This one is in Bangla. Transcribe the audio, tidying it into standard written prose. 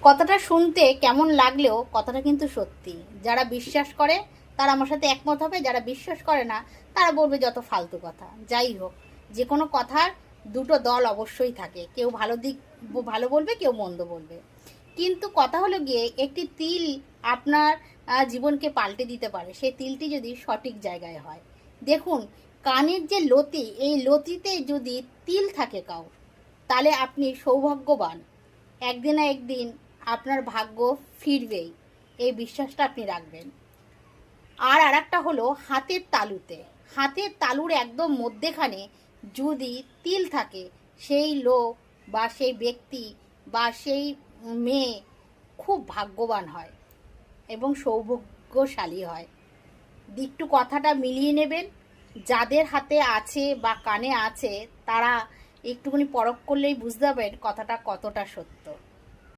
কথাটা শুনতে কেমন লাগলেও কথাটা কিন্তু সত্যি। যারা বিশ্বাস করে তারা আমার সাথে একমত হবে, যারা বিশ্বাস করে না তারা বলবে যত ফালতু কথা। যাই হোক, যে কোনো কথার দুটো দল অবশ্যই থাকে, কেউ ভালো দিক ভালো বলবে, কেউ মন্দ বলবে। কিন্তু কথা হলো গিয়ে, একটি তিল আপনার জীবনকে পাল্টে দিতে পারে, সেই তিলটি যদি সঠিক জায়গায় হয়। দেখুন, কানের যে লতি, এই লতিতে যদি তিল থাকে কাউর, তাহলে আপনি সৌভাগ্যবান। একদিন না একদিন আপনার ভাগ্য ফিরবেই, এই বিশ্বাসটা আপনি রাখবেন। আর আরেকটা হলো হাতের তালুতে, হাতের তালুর একদম মধ্যেখানে যদি তিল থাকে, সেই লোক বা সেই ব্যক্তি বা সেই মেয়ে খুব ভাগ্যবান হয় এবং সৌভাগ্যশালী হয়। একটু কথাটা মিলিয়ে নেবেন। যাদের হাতে আছে বা কানে আছে তারা একটুখানি পরখ করলেই বুঝতে পারবেন কথাটা কতটা সত্য।